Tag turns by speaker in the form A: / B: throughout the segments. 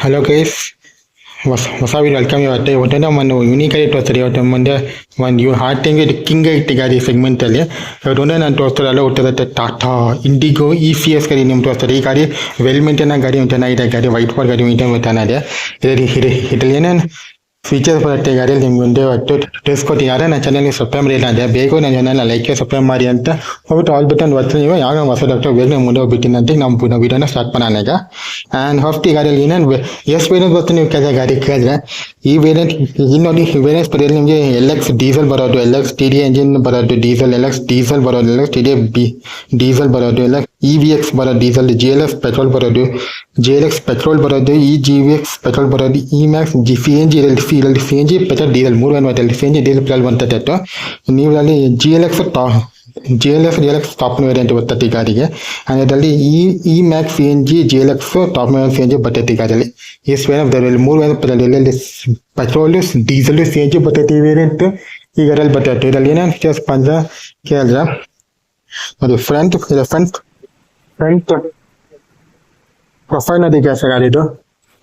A: Hello guys, ಹೊಸ video welcome. ಇವತ್ತು ನಮ್ಮ ಯುನೀಕ್ ಆಗಿ ತೋರಿಸ್ತಾರೆ. ಇವತ್ತು ಮುಂದೆ ಒಂದು ಹಾರ್ಟಿಂಗ್ ಇದು ಕಿಂಗ್ ಗಾಡಿ ಸೆಗ್ಮೆಂಟಲ್ಲಿ ಇವತ್ತು ನಾನು ತೋರಿಸ್ತಾರೆ ಎಲ್ಲ ಹುಟ್ಟಿರುತ್ತೆ. ಟಾಟಾ ಇಂಡಿಗೋ ECS ಗಾಡಿ ನಿಮ್ಗೆ ತೋರಿಸ್ತಾರೆ. ಈ ಗಾಡಿ ವೆಲ್ ಮೇಂಟೈನ್ ಗಾಡಿ ಚೆನ್ನಾಗಿದೆ. ಗಾಡಿ ವೈಟ್ ಬಾರ್ ಗಾಡಿ ಮೇಂಟೈನ್ ಚೆನ್ನಾಗಿದೆ. ಇದರಲ್ಲಿ ಏನೇನು ಫೀಚರ್ಸ್ ಬರುತ್ತೆ ಗಾಡಿಯಲ್ಲಿ ನಿಮ್ಗೆ ಮುಂದೆ ಇವತ್ತು ತಿಳಿಸ್ಕೊಡ್ತೀನಿ. ಯಾರೇ ನನ್ನ ಚಾನಲ್ಗೆ ಸಬ್ಸ್ಕ್ರೈಬ್ ಮಾಡಿಲ್ಲ ಅಂದರೆ ಬೇಗ ನನ್ನ ಚಾನಲ್ ಲೈಕ್ ಸಬ್ಸ್ಕ್ರೈಬ್ ಮಾಡಿ ಅಂತ ಹೋಗ್ಬಿಟ್ಟು ಆಲ್ ಬಟನ್ ಒತ್ತು. ನೀವು ಯಾವ ಹೊಸ ಡಾಕ್ಟರ್ ಬೇಗ ಮುಂದೆ ಹೋಗ್ಬಿಟ್ಟಿನಿ ಅಂತ ನಮ್ಮ ವೀಡಿಯೋನ ಸ್ಟಾರ್ಟ್ ಮಾಡೋಣ ಈಗ. ಆ್ಯಂಡ್ ಫಸ್ಟ್ ಈ ಗಾಡಿಯಲ್ಲಿ ಏನೇನು ಎಷ್ಟು ವೇರಿಯಂಟ್ ಬರ್ತೀನಿ ನೀವು ಗಾಡಿ ಕೇಳಿದ್ರೆ ಈ ವೇರಿಯಂಟ್ ಇನ್ನೊಂದು ವೇರಿಯಂಟ್ಸ್ ಬರೆಯೋದು ನಿಮಗೆ LX ಡೀಸೆಲ್ ಬರೋದು, LX TD ಎಂಜಿನ್ ಬರೋದು, LX ಡೀಸೆಲ್ ಬರೋದು, LX TD ಡೀಸೆಲ್ ಬರೋದು, LX EVX ಬರೋದು ಡೀಸೆಲ್, GLX ಪೆಟ್ರೋಲ್ ಬರೋದು, GLX ಪೆಟ್ರೋಲ್ ಬರೋದು, GVX ಪೆಟ್ರೋಲ್ ಬರೋದು, EMAX CNG ಇದರಲ್ಲಿ CNG petrol diesel 3 variant CNG diesel petrol ಬಂತದ್ದು. ನೀವು ಅಲ್ಲಿ GLX ಟಾಪ್ ವೇರಿಯಂಟ್ ಬರ್ತದೆ ಈ ಗಾಡಿಗೆ. ಅದರಲ್ಲಿ EMAX CNG GLX top CNG ಬರ್ತೈತಿ ಈ ಗಾಡಿಯಲ್ಲಿ. ಎಷ್ಟು variant 3 variant petrol diesel CNG ಬರ್ತೈತಿ ಈ ವೇರಿಯಂಟ್ ಈ ಗಾಡಿಯಲ್ಲಿ ಬರ್ತೈತೆ. ಇದರಲ್ಲಿ ಏನೇನು ಫೀಚರ್ಸ್ ಬಂದ ಕೇಳಿದ್ರೆ ಅದು ಫ್ರಂಟ್ ಪ್ರೊಫೈಲ್ ಅದು ಗಾಡಿದು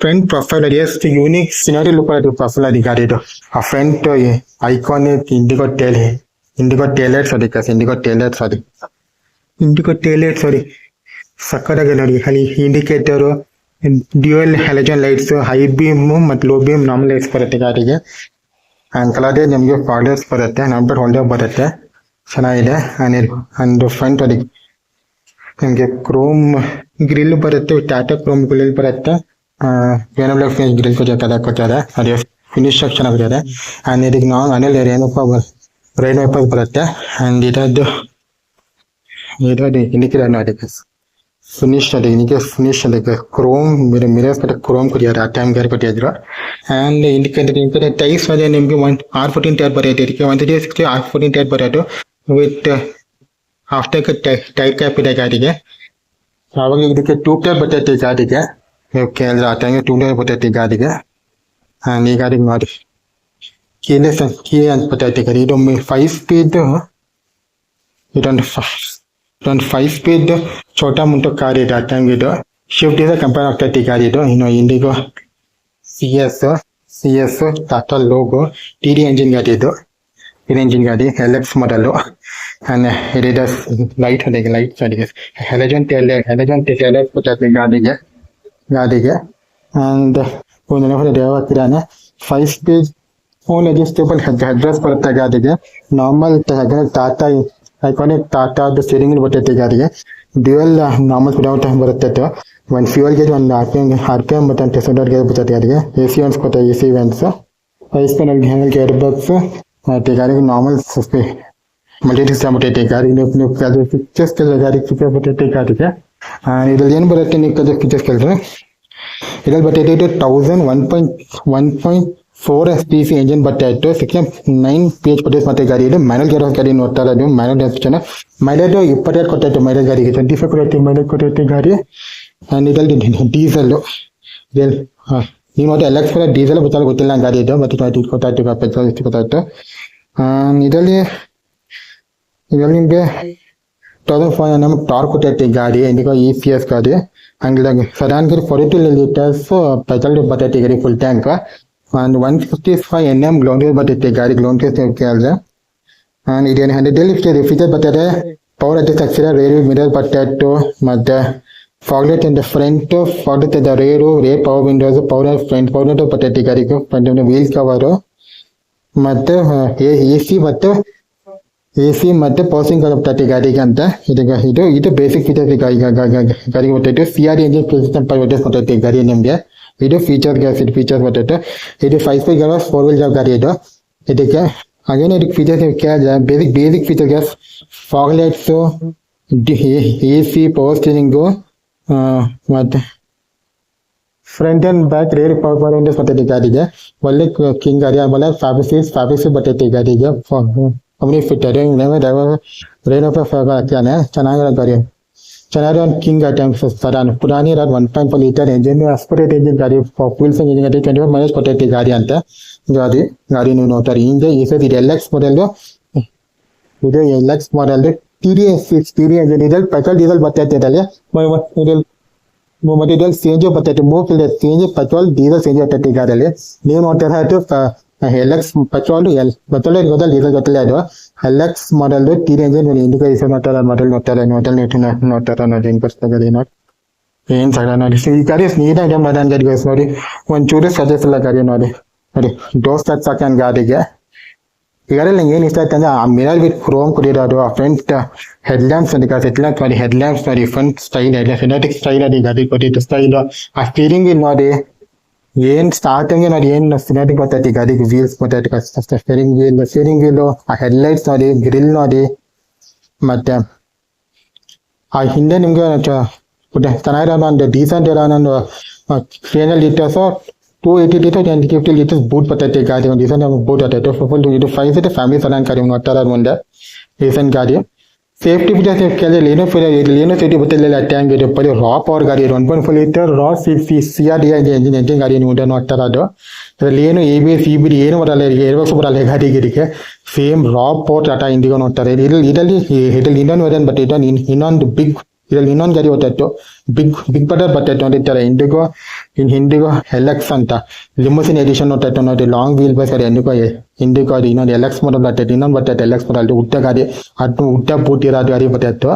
A: ಫ್ರಂಟ್ ಪ್ರೊಫೈಲ್ ಅದು ಎಷ್ಟು ಯೂನಿಕ್ ಸಿನಾರಿ ಲುಕ್ ಅದು ಪ್ರೊಫೈಲ್ ಅದು ಗಾಡಿದು. ಆ front iconic Indigo taillights sorry ಸಕ್ಕತ್ತಾಗಿ ನೋಡಿ. ಅಲ್ಲಿ indicator, dual halogen lights, high beam ಮತ್ತು ಲೋ ಬೀಮ್ ನಾರ್ಮಲ್ ಲೈಟ್ಸ್ ಬರುತ್ತೆ ಗಾಡಿಗೆ. ಆ್ಯಂಡ್ ಕಲರ್ದೇ ನಿಮಗೆ ಫಾರ್ಡರ್ಸ್ ಬರುತ್ತೆ, ನಂಬರ್ ಹೋಲ್ಡರ್ ಬರುತ್ತೆ, ಚೆನ್ನಾಗಿದೆ. ಆ್ಯಂಡ್ ಫ್ರಂಟ್ ಅದಕ್ಕೆ ನಿಮಗೆ ಕ್ರೋಮ್ ಗ್ರಿಲ್ ಬರುತ್ತೆ, ಟಾಟಾ ಕ್ರೋಮ್ ಗ್ರಿಲ್ ಬರುತ್ತೆ. BMW ಫಿನಿಶ್ ಗ್ರಿಲ್ ಕೊಟ್ಟಾರೆ, ಅದು ಫಿನಿಶ್ ಚೆನ್ನಾಗಿದೆ. ಆ್ಯಂಡ್ ಇದಕ್ಕೆ ನಾವು ಮನೇಲಿ ರೈನ್ ವೈಪರ್ಸ್ ಬರುತ್ತೆ. ಆ್ಯಂಡ್ ಇದರದ್ದು ಇಂಡಿಕೇಟರ್ ಅದಕ್ಕೆ ಫಿನಿಶ್ ಅದಕ್ಕೆ ಕ್ರೋಮ್ ಮಿರರ್ಸ್ ಕ್ರೋಮ್ ಕೊಟ್ಟಿದ್ದಾರೆ, ಆ ಟೈಮ್ ಗಾಡಿ ಕೊಟ್ಟಿದ್ರು. ಆ್ಯಂಡ್ ಇಂಡಿಕೇಟರ್ ಟೈರ್ಸ್ ಅದೇ ನಿಮಗೆ R14 ಟೈರ್ ಬರುತ್ತೆ. ಇದಕ್ಕೆ 160 R14 ಟೈರ್ ಬರೋದು ವಿತ್ ಆಫ್ಟರ್ ಟೈರ್ ಕ್ಯಾಪ್ ಇದೆ ಗಾಡಿಗೆ. ಆವಾಗ ಇದಕ್ಕೆ 2 ಟೈರ್ ಬರ್ತೈತೆ ಗಾಡಿಗೆ. ಕೇಳಿದ್ರೆ ಆ ಟೈಮ್ಗೆ 2 ಟೈರ್ ಬರ್ತೈತಿ ಗಾಡಿಗೆ. ಆ್ಯಂಡ್ ಈ ಗಾಡಿಗೆ ನೋಡಿ ಕೀ ಅಂತ ಬರ್ತೈತಿ ಗಾಡಿ. ಇದೊಮ್ಮೆ 5 ಸ್ಪೀಡ್ ಇದೊಂದು 5 ಸ್ಪೀಡ್ ಛೋಟಾ ಮುಂಟು ಕಾರ್ ಇದೆ. ಆ ಟೈಮ್ಗೆ ಇದು ಶಿಫ್ಟ್ ಇದೆ ಕಂಪೇರ್ ಆಗ್ತೈತಿ ಗಾಡಿ ಇದು. ಇನ್ನು IndiGo CS Tata logo TD engine ಗಾಡಿ ಇದು. ಎಂಜಿನ್ ಗಾಡಿ LX ಮಾಡಲು. ಆ್ಯಂಡ್ ಇದು ಲೈಟ್ ಅಡಿಗೆ ಹೆಲಜನ್ ಟೇಲೈಟ್ ಬರ್ತೈತಿ ಗಾಡಿಗೆ. ಆ್ಯಂಡ್ ಹಾಕಿದ್ದಾನೆ 5 ಸ್ಪೀಡ್ ಫೋನ್ ಅಡ್ಜಸ್ಟೇಬಲ್ ಹೆಡ್ರೆಸ್ ಬರುತ್ತೆ ಗಾಡಿಗೆ. ನಾರ್ಮಲ್ ಟಾಟಾ ಐಕಾನಿಕ್ ಟಾಟಾದ ಸ್ಟೀರಿಂಗ್ ಬರ್ತೈತೆ ಗಾಡಿಗೆ. ಡ್ಯೂಯಲ್ ನಾರ್ಮಲ್ ಕಿಲೋಮೀಟರ್ ಬರುತ್ತೆ. ಒಂದು ಫ್ಯೂಯಲ್ ಗೇಜ್, ಒಂದು RPM ಮತ್ತು ಟೆಸ್ಟರ್ ಗೇಜ್ ಬರ್ತೈತೆ ಗಾಡಿಗೆ. AC ವೆಂಟ್ಸ್ ಕೊಡ್ತಾರೆ, AC vents 5 speed gear box ಮತ್ತು ಗಾಡಿಗೆ ನಾರ್ಮಲ್ ಮಲ್ಟಿ ಸಿಸ್ಟಮ್ ಬರ್ತೈತೆ ಗಾಡಿಗೆ. ಫೀಚರ್ಸ್ ಕೇಳಿದ್ರೆ ಗಾಡಿಗೆ ಫೀಚರ್ ಬರ್ತೈತೆ ಗಾಡಿಗೆ. ಇದ್ರಲ್ಲಿ ಏನು ಬರುತ್ತೆ ನೀವು ಫೀಚರ್ಸ್ ಕೇಳಿದ್ರೆ ಇದ್ರಲ್ಲಿ ಬರ್ತೈತೆ ಇದು 1.4 SPC ಎಂಜಿನ್ ಬರ್ತೈತೆ. 69 PH ಪರ್ಚೇಸ್ ಮತ್ತೆ ಗಾಡಿ ಇದು ಮ್ಯಾನುವಲ್ ಗೇರ್ ಗಾಡಿ ನೋಡ್ತಾ ಇರೋದು. ಮ್ಯಾನುವಲ್ ಚೆನ್ನಾಗಿ ಮೈಲೇಜ್ 22 ಕೊಟ್ಟೈತೆ ಮೈಲೇಜ್ ಗಾಡಿಗೆ. 25 ಕೊಟ್ಟೈತೆ ಮೈಲೇಜ್ ಕೊಟ್ಟೈತೆ ಗಾಡಿ. ಆ್ಯಂಡ್ ಇದರಲ್ಲಿ ಡೀಸೆಲ್ಲು ನೀವು ನೋಡಿ LX ಡೀಸೆಲ್ ಗೊತ್ತಿಲ್ಲ ಗಾಡಿ ಇದು. ಮತ್ತೆ ಗೊತ್ತಾಯ್ತು ಪೆಟ್ರೋಲ್ ಗೊತ್ತಾಯ್ತು. ಇದರಲ್ಲಿ ನಿಮಗೆ 1500 nm ಟಾರ್ಕ್ ಕೊಟ್ಟೈತೆ ಗಾಡಿ. ಇಂಡಿಗೋ ECS ಗಾಡಿ. ಹಂಗಾಗಿ ಸಡನ್ 42 ಲೀಟರ್ಸ್ ಪೆಟ್ರೋಲ್ ಬರ್ತೈತೆ ಗಾಡಿ full tank. And 155 nm ground ಬರ್ತೈತೆ ಗಾಡಿ. ಗ್ರೌಂಡ್ ಕೇಳಿದ್ರೆ ಆ್ಯಂಡ್ ಇದೇನು 100 ಫೀಚರ್ ಬರ್ತದೆ. ಪವರ್ ಅಡ್ಜಸ್ಟ್ ಆಗ್ತಿದೆ, ರೇರ್ ಮಿರರ್ ಬರ್ತೈತು, ಮತ್ತು ಫಾಗ್ಲೈಟ್ ಇಂದ ಫ್ರಂಟ್, ಫಾಗ್ಲೈಟ್ ಇಂದ rear power windows, power front power window ಬರ್ತೈತೆ ಗಾಡಿಗೆ. ಫ್ರಂಟ್ ವೀಲ್ ಕವರು ಮತ್ತು AC ಮತ್ತು ಪವರ್ಸಿಂಗ್ ಬರ್ತೈತೆ ಗಾಡಿಗೆ ಅಂತ. ಇದು ಬೇಸಿಕ್ ಫೀಚರ್ಸ್ ಗಾಡಿಗೆ ಬರ್ತೈತೆ. CR ಎಂಜಿನ್ ಬರ್ತೈತೆ ಗಾಡಿ ನಿಮಗೆ. ಇದು ಫೀಚರ್ಸ್ ಬರ್ತೈತೆ. ಇದು 5 ಸ್ಪೀಡ್ ಗೇರ್ 4 ವೀಲ್ ಡ್ರೈವ್ ಗಾಡಿ ಇದು. ಇದಕ್ಕೆ ಹಾಗೇನೆ ಇದಕ್ಕೆ ಫೀಚರ್ಸ್ ಕೇಳಿದ್ರೆ basic features fog lights, AC power steering ಮತ್ತು front and back rear power windows ಬರ್ತೈತೆ ಗಾಡಿಗೆ. ಒಳ್ಳೆ ಕಿಂಗ್ ಗಾಡಿ. ಆಮೇಲೆ ಫ್ಯಾಬ್ರಿಕ್ಸ್ ಬರ್ತೈತೆ ಗಾಡಿಗೆ. ಕಂಪ್ನಿ ಫಿಟ್ಟರ್ ರೈನ್ ಹಾಕ್ತಾನೆ, ಚೆನ್ನಾಗಿರೋ ಗಾಡಿ. ಚೆನ್ನಾಗಿ ಒಂದು ಕಿಂಗ್ ಐಟಮ್ ಪುರಾನಿ ಇರೋದು 1.4 ಲೀಟರ್ ಎಂಜಿನ್ ಆಸ್ಪಿರೇಟ್ ಎಂಜಿನ್ ಗಾಡಿ. ಫುಲ್ ಇಂಜಿನ್ ಗಾಡಿ 25 ಮೈಲೇಜ್ ಕೊಟ್ಟೈತಿ ಗಾಡಿ ಅಂತ. ಗಾಡಿ ನೀವು ನೋಡ್ತಾರೆ. ಹಿಂದೆ ಈ ಸತಿ ಇದು LX ಮಾಡೆಲ್ TD ಎಂಜಿನ್. ಇದ್ರಲ್ಲಿ ಪೆಟ್ರೋಲ್ ಡೀಸೆಲ್ ಬರ್ತೈತೆ. ಇದರಲ್ಲಿ ಮತ್ತೆ ಇದ್ರಲ್ಲಿ ಸಿ ಎನ್ ಜಿ ಬರ್ತೈತೆ ಮೂರು filter C N G petrol diesel C N G ಬರ್ತೈತೆ ಈ ಗಾಡಿಯಲ್ಲಿ ನೀವು ನೋಡ್ತಾ ಇರೋದು ಎಲ್ ಎಕ್ಸ್ ಪೆಟ್ರೋಲ್ ಪೆಟ್ರೋಲ್ ಇರೋದ ಡೀಸೆಲ್ ಗೊತ್ತಿಲ್ಲ ಅದು L X model T engine Indica is ನೋಡ್ತಾರೆ ಮಾಡಲ್ ನೋಡ್ತಾರೆ ನೋಡ್ತಾರೆ ನೋಡಿ ಇನ್ಪುಸ್ತಾಗಲಿ ನೋಡಿ ಏನ್ ಸಡ ನೋಡಿ ಈ ಗಾಡಿ ನೀಟಾಗಿ ಮದನ್ ಗಾಡಿ ನೋಡಿ ಒಂಚೂರು ಸಜೆಸ್ ಇಲ್ಲ ಗಾಡಿ ನೋಡಿ ಡೋರ್ ಸ್ಟಾರ್ಟ್ ಸಾಕ ಗಾಡಿಗೆ ಈ ಗಾಡಿಯಲ್ಲಿ ನಂಗೆ ಏನು ಇಷ್ಟ ಆಯ್ತು ಅಂದ್ರೆ ಆ ಮಿರರ್ ವಿತ್ ಕ್ರೋಮ್ ಕೊಡಿರೋದು ಆ ಫ್ರಂಟ್ ಹೆಡ್ ಲ್ಯಾಂಪ್ಸ್ ನೋಡಿ ಹೆಡ್ ಲ್ಯಾಂಪ್ಸ್ ನೋಡಿ ಫ್ರಂಟ್ ಸ್ಟೈಲ್ ಸಿನೆಟಿಕ್ ಸ್ಟೈಲ್ ಅದು ಗಾಡಿ ಕೊಟ್ಟಿದ್ದು ಸ್ಟೈಲ್ ಆ ಸ್ಟೀರಿಂಗ್ ನೋಡಿ ಏನ್ ಸ್ಟಾರ್ಟಿಂಗ್ ನೋಡಿ ಏನ್ ಸಿನೆಟಿಕ್ ಬರ್ತೈತಿ ಗಾಡಿಗೆ ವೀಲ್ಸ್ ಬರ್ತೈತಿ ಸ್ಟೀರಿಂಗ್ ವೀಲ್ ಆ ಹೆಡ್ ಲೈಟ್ಸ್ ನೋಡಿ ಗ್ರಿಲ್ ನೋಡಿ ಮತ್ತೆ ಆ ಹಿಂದೆ ನಿಮ್ಗೆ ಚೆನ್ನಾಗಿರೋ ಒಂದು ಡೀಸೆಂಟ್ ಇರೋ ಒಂದು 300 ಲೀಟರ್ಸ್ 280 ಲೀಟರ್ 50 ಲೀಟರ್ಸ್ ಬೂಟ್ ಬರ್ತೈತಿ ಗಾಡಿ ಒಂದು ಡೀಸೆಂಟ್ ಬೂಟ್ ಬರ್ತೈತೆ ಫುಲ್ ಇದು 5 ಸೀಟ್ ಫ್ಯಾಮಿಲಿ ಸಲನ್ ಗಾಡಿ ನೋಡ್ತಾರ ಮುಂದೆ ಡೀಸೆಂಟ್ ಗಾಡಿ ಸೇಫ್ಟಿ ಫೀಚರ್ಸ್ ಕೇಳಿದ್ರೆ ಏನೋ ಸೇಫ್ಟಿ ಗೊತ್ತಿಲ್ಲ ಟ್ಯಾಂಕ್ ಇದು ಬರೀ ರಾ ಪವರ್ ಗಾಡಿ 1.4 ಲೀಟರ್ ರಾ CRD ಎಂಜಿನ್ ಗಾಡಿ ನೀವು ನೋಡ್ತಾರ ಅದು ಅದರಲ್ಲಿ ಏನು ABS EBD ಏನು ಬರಲ್ಲ ಏರ್ಬಾಕ್ಸ್ ಬರಲ್ಲ ಗಾಡಿಗೆ ಸೇಮ್ ರಾ ಪವರ್ ಟಾಟಾ ಇಂಡಿಗೋ ನೋಡ್ತಾರೆ ಇದರಲ್ಲಿ ಇನ್ನೊಂದು ವೇರಿಯಂಟ್ ಬಟ್ ಇನ್ನೊಂದು ಇದರಲ್ಲಿ ಇನ್ನೊಂದು ಗಾಡಿ ಬರ್ತಾಯಿತ್ತು ಬಿಗ್ ಬಟರ್ ಬರ್ತಾಯಿತ್ತು ನೋಡಿರ್ತಾರೆ ಇಂಡಿಗೋ LX ಅಂತ ಲಿಮೋಸಿನ್ ಎಡಿಷನ್ ನೋಡ್ತಾಯಿತ್ತು ನೋಡಿ ಲಾಂಗ್ ವೀಲ್ ಬೇಸ್ ಗಾಡಿ ಇಂಡಿಗೋ ಅದು ಇನ್ನೊಂದು LX ಮಾಡಲ್ ಬರ್ತೈತೆ ಇನ್ನೊಂದು ಬರ್ತೈತೆ LX ಮಾಡಲ್ ಉದ್ದ ಗಾಡಿ ಅದು ಉದ್ದ ಬೂಟ್ ಇರೋದು ಗಾಡಿ ಬರ್ತಾಯಿತ್ತು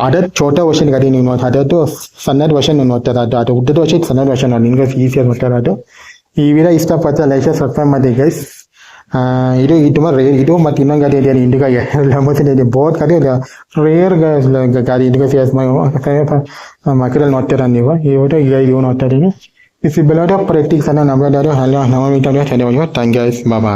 A: ಅದಕ್ಕೆ ಛೋಟ ವರ್ಷನ್ ಗಾಡಿ ನೀವು ನೋಡಿ ಅದದ್ದು ಸಣ್ಣದ ವರ್ಷನ್ ನೀವು ನೋಡ್ತಾರೆ ಅದು ಉದ್ದದ ವರ್ಷ ಸಣ್ಣದ ವರ್ಷನ್ ನೋಡಿ ನಿಮ್ಗೆ ಈಸಿಯಾಗಿ ನೋಡ್ತಾರೆ ಅದು ಈ ವಿಡಿಯೋ ಇಷ್ಟಪಟ್ಟು ಲೈಕ್ ಸಬ್ಸ್ಕ್ರೈಬ್ ಮಾಡಿ ಗೈಸ್ ಇದು ಮತ್ತೆ ಇನ್ನೊಂದು ಗಾಡಿ ಇದೆ ಇಂಡಿಗಾ ಲೆಮೋಸಿನ್ ಇದೆ ಬೋತ್ ಗಾಡಿ ರೇರ್ ಗಾಡಿ ಇಂಡಿಗಾ ಫೇಸ್ ಮಾರ್ಕೆಟಲ್ಲಿ ನೋಡ್ತೀರಾ ನೀವು ಇವು ನೋಡ್ತಾ ಇದ್ದೀವಿ ಇಸ್ ಬೆಲೋಟ ಪ್ರಾಕ್ಟಿಕ್ಸ್ ಅನ್ನ ನಮ್ಮ ಹಲೋ ನಮ್ಮ ಮೀಟರ್ ಥ್ಯಾಂಕ್ ಯು ಬಾಬಾ